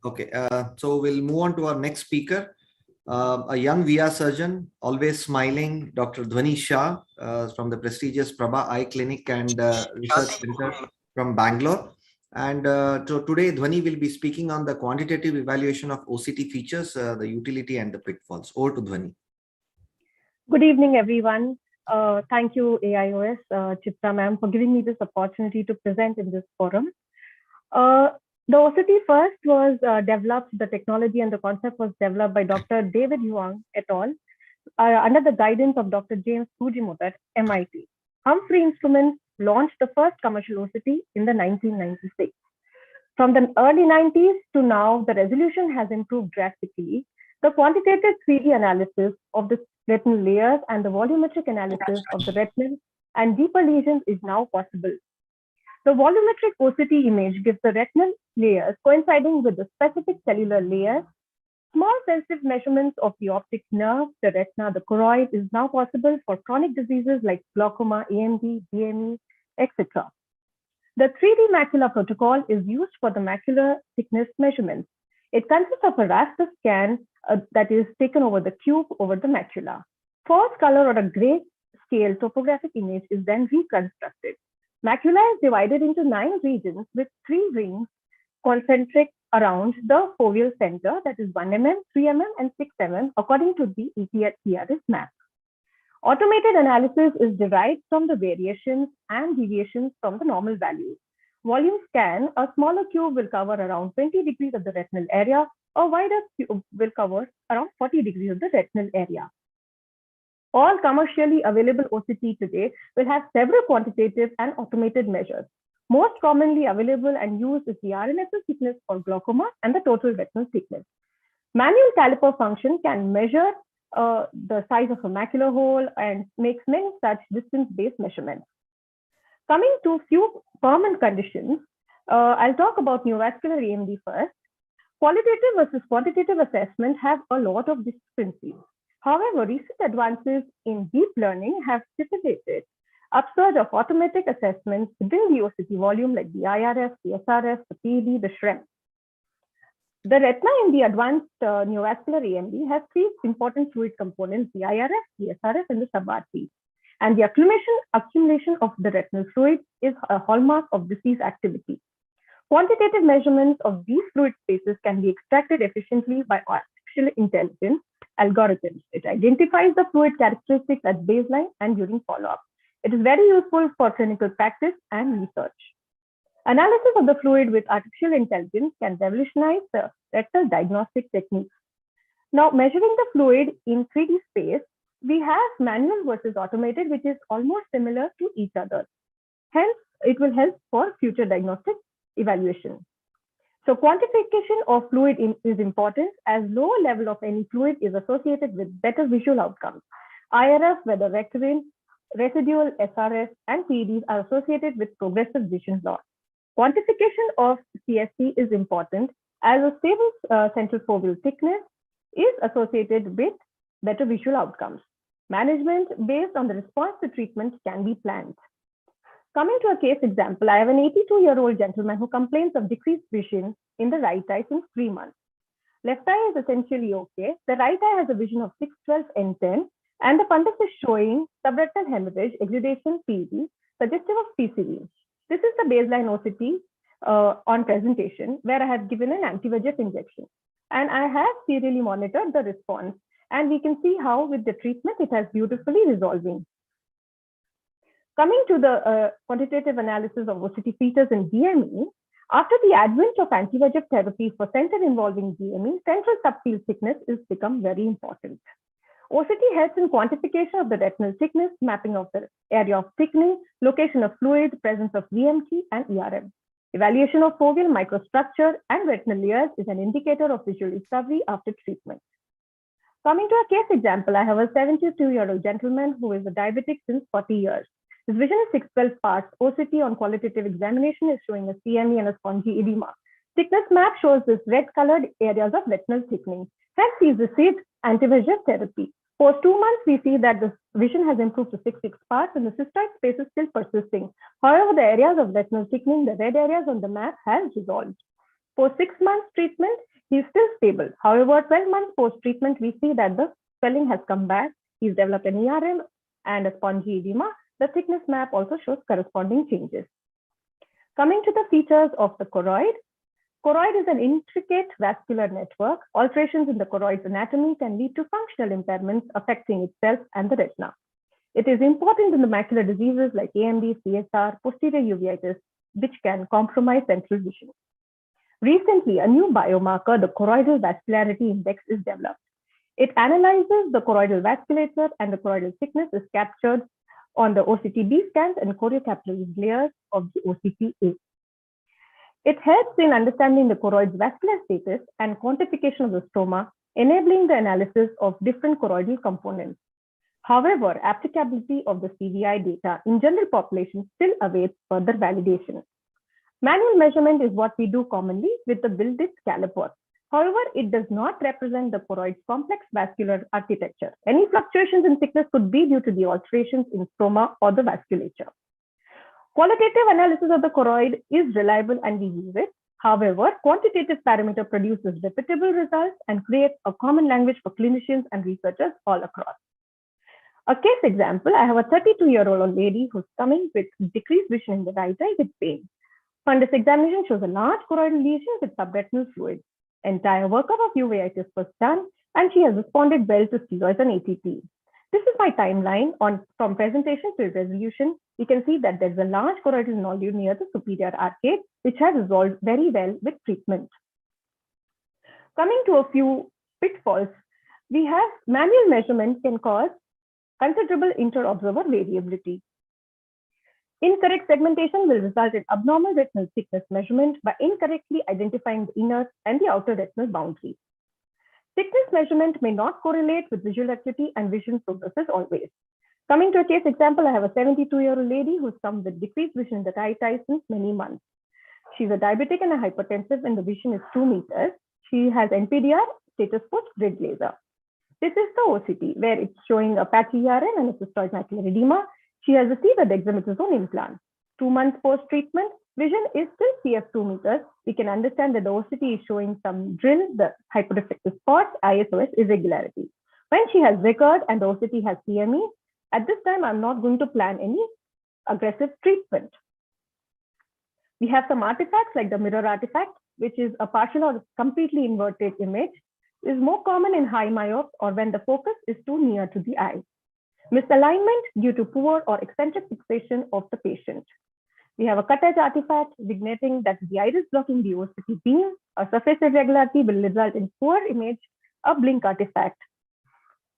Okay, so we'll move on to our next speaker, a young VR surgeon, always smiling, Dr. Dhwani Shah from the prestigious Prabha Eye Clinic and Research Center from Bangalore. And today, Dhwani will be speaking on the quantitative evaluation of OCT features, the utility and the pitfalls. Over to Dhwani. Good evening, everyone. Thank you, AIOS, Chitra ma'am, for giving me this opportunity to present in this forum. The OCT first was developed, the technology and the concept was developed by Dr. David Huang et al. Under the guidance of Dr. James Fujimoto at MIT. Humphrey Instruments launched the first commercial OCT in the 1996. From the early 90s to now, the resolution has improved drastically. The quantitative 3D analysis of the retinal layers and the volumetric analysis of the retinal and deeper lesions is now possible. The volumetric OCT image gives the retinal layers coinciding with the specific cellular layers. Small sensitive measurements of the optic nerve, the retina, the choroid is now possible for chronic diseases like glaucoma, AMD, DME, etc. The 3D macular protocol is used for the macular thickness measurements. It consists of a raster scan that is taken over the cube over the macula. False color or a gray scale topographic image is then reconstructed. Macula is divided into 9 regions with 3 rings concentric around the foveal center, that is 1 mm, 3 mm, and 6 mm, according to the ETRS map. Automated analysis is derived from the variations and deviations from the normal values. Volume scan, a smaller cube will cover around 20 degrees of the retinal area, a wider cube will cover around 40 degrees of the retinal area. All commercially available OCT today will have several quantitative and automated measures. Most commonly available and used is the RNFL thickness for glaucoma and the total retinal thickness. Manual caliper function can measure the size of a macular hole and makes many such distance-based measurements. Coming to few common conditions, I'll talk about neovascular AMD first. Qualitative versus quantitative assessment have a lot of discrepancies. However, recent advances in deep learning have stipulated upsurge of automatic assessments within the OCT volume like the IRF, the SRF, the PED, the SHREM. The retina in the advanced neovascular AMD has 3 important fluid components, the IRF, the SRF, and the sub-RP. And the accumulation of the retinal fluid is a hallmark of disease activity. Quantitative measurements of these fluid spaces can be extracted efficiently by artificial intelligence algorithms. It identifies the fluid characteristics at baseline and during follow-up. It is very useful for clinical practice and research. Analysis of the fluid with artificial intelligence can revolutionize the retinal diagnostic techniques. Now, measuring the fluid in 3D space, we have manual versus automated, which is almost similar to each other. Hence, it will help for future diagnostic evaluation. So quantification of fluid is important as lower level of any fluid is associated with better visual outcomes. IRF, whether recurrent, residual, SRF, and PEDs are associated with progressive vision loss. Quantification of CST is important as a stable central foveal thickness is associated with better visual outcomes. Management based on the response to treatment can be planned. Coming to a case example, I have an 82-year-old gentleman who complains of decreased vision in the right eye since 3 months. Left eye is essentially okay. The right eye has a vision of 6/12 N10, and the fundus is showing subretinal hemorrhage, exudation, PED, suggestive of PCV. This is the baseline OCT on presentation where I have given an anti-VEGF injection. And I have serially monitored the response. And we can see how with the treatment, it has beautifully resolving. Coming to the quantitative analysis of OCT features in DME, after the advent of anti-VEGF therapy for center involving DME, central subfield thickness is become very important. OCT helps in quantification of the retinal thickness, mapping of the area of thickening, location of fluid, presence of VMT and ERM. Evaluation of foveal microstructure and retinal layers is an indicator of visual recovery after treatment. Coming to a case example, I have a 72-year-old gentleman who is a diabetic since 40 years. His vision is 6/12 parts. OCT on qualitative examination is showing a CME and a spongy edema. Thickness map shows this red-colored areas of retinal thickening. Hence, he's received anti-VEGF therapy. Post 2 months, we see that the vision has improved to 6/6 parts and the cystoid space is still persisting. However, the areas of retinal thickening, the red areas on the map, has resolved. Post 6 months treatment, He is still stable. However, 12 months post-treatment, we see that the swelling has come back. He's developed an ERM and a spongy edema. The thickness map also shows corresponding changes. Coming to the features of the choroid. Choroid is an intricate vascular network. Alterations in the choroid's anatomy can lead to functional impairments affecting itself and the retina. It is important in the macular diseases like AMD, CSR, posterior uveitis, which can compromise central vision. Recently, a new biomarker, the choroidal vascularity index, is developed. It analyzes the choroidal vasculature, and the choroidal thickness is captured on the OCT-B scans and choriocapillaris layers of the OCT-A. It helps in understanding the choroid's vascular status and quantification of the stroma, enabling the analysis of different choroidal components. However, applicability of the CVI data in general population still awaits further validation. Manual measurement is what we do commonly with the built-in caliper. However, it does not represent the choroid's complex vascular architecture. Any fluctuations in thickness could be due to the alterations in stroma or the vasculature. Qualitative analysis of the choroid is reliable and we use it. However, quantitative parameter produces repeatable results and creates a common language for clinicians and researchers all across. A case example, I have a 32-year-old lady who's coming with decreased vision in the right eye with pain. Fundus examination shows a large choroidal lesion with subretinal fluid. Entire workup of uveitis was done and she has responded well to steroids and ATP. This is my timeline from presentation to resolution. You can see that there's a large choroidal nodule near the superior arcade, which has resolved very well with treatment. Coming to a few pitfalls, we have manual measurement can cause considerable inter-observer variability. Incorrect segmentation will result in abnormal retinal thickness measurement by incorrectly identifying the inner and the outer retinal boundaries. Thickness measurement may not correlate with visual acuity and vision progresses always. Coming to a case example, I have a 72-year-old lady who's come with decreased vision in the right eye since many months. She's a diabetic and a hypertensive and the vision is 2 meters. She has NPDR, status post grid laser. This is the OCT where it's showing a patchy ERM and a cystoid macular edema. She has received a dexamethasone implant. 2 months post-treatment, vision is still CF 2 meters. We can understand that the OCT is showing some drill, the hyperreflective spots, ISOS irregularity. When she has recurred and the OCT has CME, at this time, I'm not going to plan any aggressive treatment. We have some artifacts like the mirror artifact, which is a partial or completely inverted image, is more common in high myopes or when the focus is too near to the eye. Misalignment due to poor or eccentric fixation of the patient. We have a cut edge artifact signaling that the iris blocking the OCT beam. A surface irregularity will result in poor image, a blink artifact.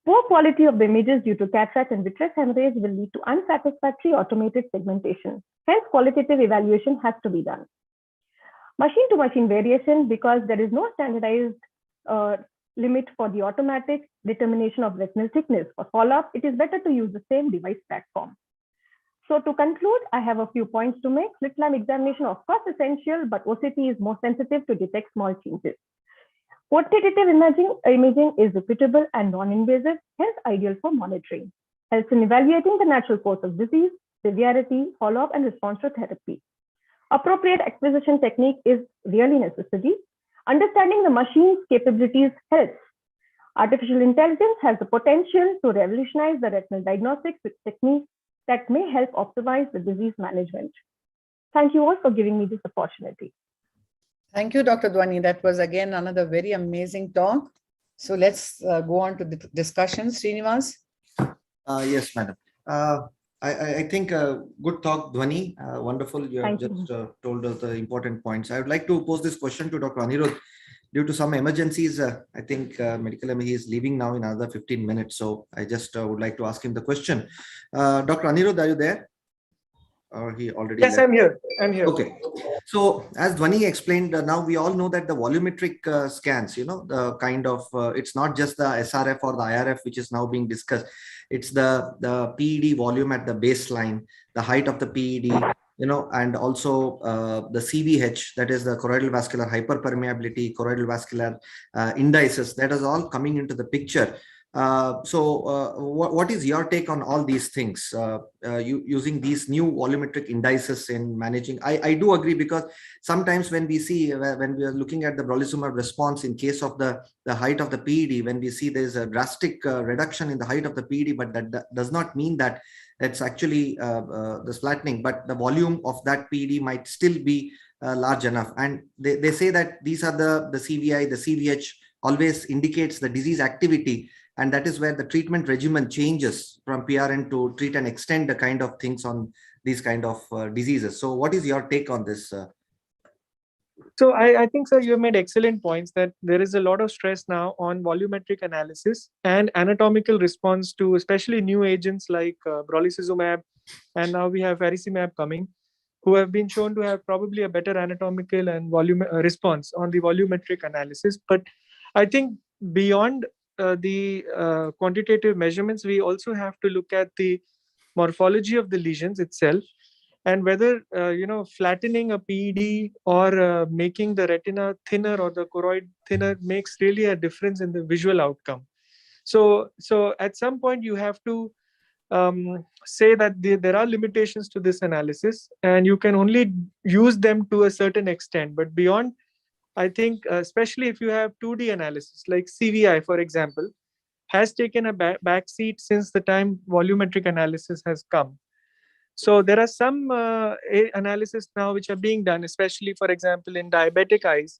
Poor quality of the images due to cataract and vitreous hemorrhage will lead to unsatisfactory automated segmentation. Hence, qualitative evaluation has to be done. Machine-to-machine variation, because there is no standardized limit for the automatic determination of retinal thickness. For follow-up, it is better to use the same device platform. So to conclude, I have a few points to make. Slit lamp examination, of course, essential, but OCT is more sensitive to detect small changes. Quantitative imaging is repeatable and non-invasive, hence ideal for monitoring. Helps in evaluating the natural course of disease, severity, follow-up, and response to therapy. Appropriate acquisition technique is really necessary. Understanding the machine's capabilities helps. Artificial intelligence has the potential to revolutionize the retinal diagnostics with techniques that may help optimize the disease management. Thank you all for giving me this opportunity. Thank you, Dr. Dhwani. That was again another very amazing talk. So let's go on to the discussion. Srinivas. Yes, madam. I think good talk, Dhwani. Wonderful. You have just told us the important points. I would like to pose this question to Dr. Anirudh. Due to some emergencies, I think medical MD is leaving now in another 15 minutes. So I just would like to ask him the question. Dr. Anirudh, are you there? Or he already Yes, left? I'm here. I'm here. Okay. So as Dhwani explained, now we all know that the volumetric scans, the kind of, it's not just the SRF or the IRF, which is now being discussed. It's the PED volume at the baseline, the height of the PED, and also the CVH, that is the choroidal vascular hyperpermeability, choroidal vascular indices, that is all coming into the picture. What is your take on all these things, using these new volumetric indices in managing? I do agree, because sometimes when we see, when we are looking at the brolucizumab response in case of the height of the PED, when we see there's a drastic reduction in the height of the PED, but that does not mean that it's actually the flattening, but the volume of that PED might still be large enough. And they say that these are the CVI, the CVH always indicates the disease activity. And that is where the treatment regimen changes from PRN to treat and extend the kind of things on these kind of diseases. So what is your take on this? So I think, sir, you have made excellent points that there is a lot of stress now on volumetric analysis and anatomical response to especially new agents like brolucizumab, and now we have faricimab coming, who have been shown to have probably a better anatomical and volume response on the volumetric analysis. But I think beyond the quantitative measurements, we also have to look at the morphology of the lesions itself, and whether flattening a PED or making the retina thinner or the choroid thinner makes really a difference in the visual outcome. So at some point you have to say that there are limitations to this analysis, and you can only use them to a certain extent. But beyond, I think, especially if you have 2D analysis like CVI, for example, has taken a back seat since the time volumetric analysis has come. So there are some analysis now which are being done, especially, for example, in diabetic eyes,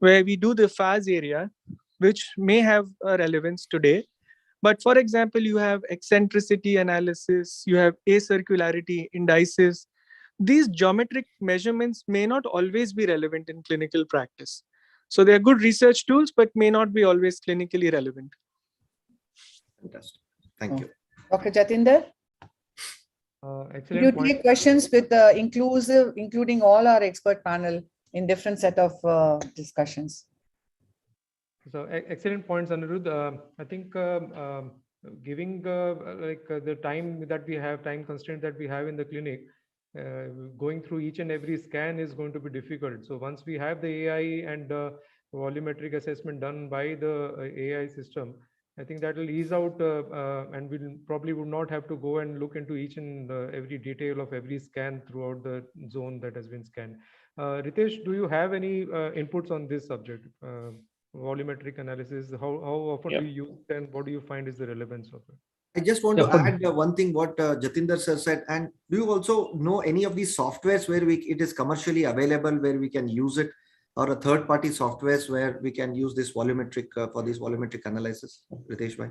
where we do the FAS area, which may have a relevance today. But for example, you have eccentricity analysis, you have acircularity indices. These geometric measurements may not always be relevant in clinical practice. So they are good research tools, but may not be always clinically relevant. Fantastic. Thank you. Dr. Jatinder? Excellent You point. take questions with including all our expert panel in different set of discussions. So excellent points, Anirudh. I think giving the time that we have, time constraint that we have in the clinic, going through each and every scan is going to be difficult. So once we have the AI and volumetric assessment done by the AI system, I think that will ease out, and we'll probably would not have to go and look into each and every detail of every scan throughout the zone that has been scanned. Ritesh, do you have any inputs on this subject? Volumetric analysis, how often do you use it, and what do you find is the relevance of it? I just want to add one thing what Jatinder sir said. And do you also know any of these softwares where it is commercially available, where we can use it, or a third-party softwares where we can use this volumetric for this volumetric analysis? Ritesh bhai.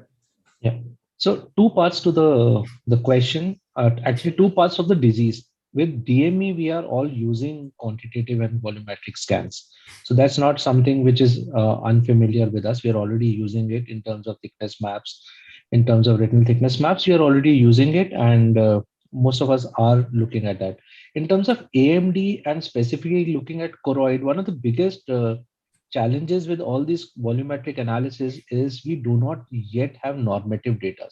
Yeah. So two parts to the question. Actually, two parts of the disease. With DME, we are all using quantitative and volumetric scans. So that's not something which is unfamiliar with us. We are already using it in terms of thickness maps, in terms of retinal thickness maps. We are already using it, and most of us are looking at that. In terms of AMD and specifically looking at choroid, one of the biggest challenges with all these volumetric analysis is we do not yet have normative data.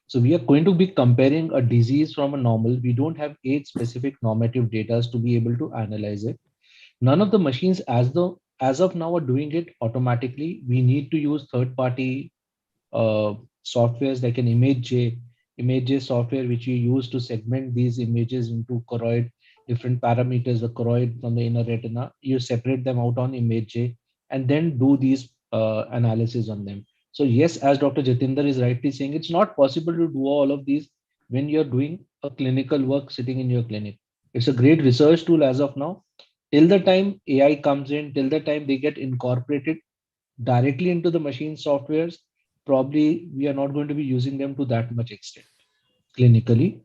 So we are going to be comparing a disease from a normal. We don't have 8 specific normative data to be able to analyze it. None of the machines as of now are doing it automatically. We need to use third-party softwares like an ImageJ software, which you use to segment these images into choroid, different parameters, the choroid from the inner retina. You separate them out on ImageJ and then do these analysis on them. So yes, as Dr. Jatinder is rightly saying, it's not possible to do all of these when you're doing a clinical work sitting in your clinic. It's a great research tool as of now. Till the time AI comes in, till the time they get incorporated directly into the machine softwares, probably we are not going to be using them to that much extent clinically.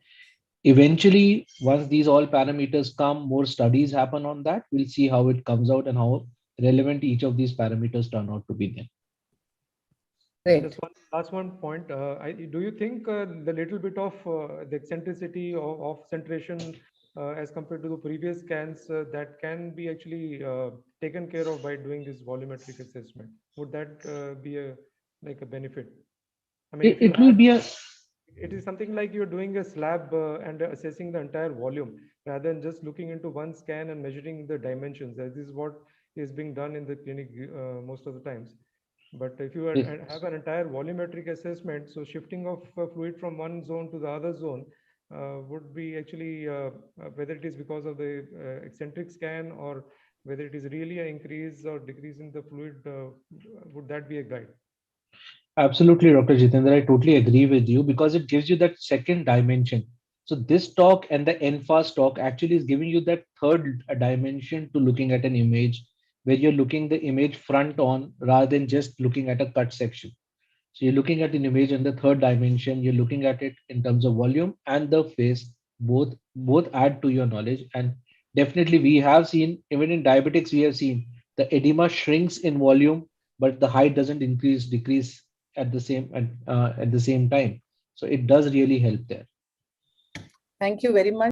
Eventually, once these all parameters come, more studies happen on that, we'll see how it comes out and how relevant each of these parameters turn out to be then. Great. Just one last point. Do you think the little bit of the eccentricity of centration as compared to the previous scans that can be actually taken care of by doing this volumetric assessment? Would that be a benefit? I mean, It will be a. It is something like you're doing a slab and assessing the entire volume rather than just looking into one scan and measuring the dimensions. This is what is being done in the clinic most of the times. But if you have an entire volumetric assessment, so shifting of fluid from one zone to the other zone would be actually, whether it is because of the eccentric scan or whether it is really an increase or decrease in the fluid, would that be a guide? Absolutely, Dr. Jitendra, I totally agree with you because it gives you that second dimension. So this talk and the NFAS talk actually is giving you that third dimension to looking at an image where you're looking the image front on rather than just looking at a cut section. So you're looking at an image in the third dimension, you're looking at it in terms of volume and the phase, both add to your knowledge. And definitely we have seen, even in diabetics, we have seen the edema shrinks in volume, but the height doesn't decrease at the same time. So it does really help there. Thank you very much.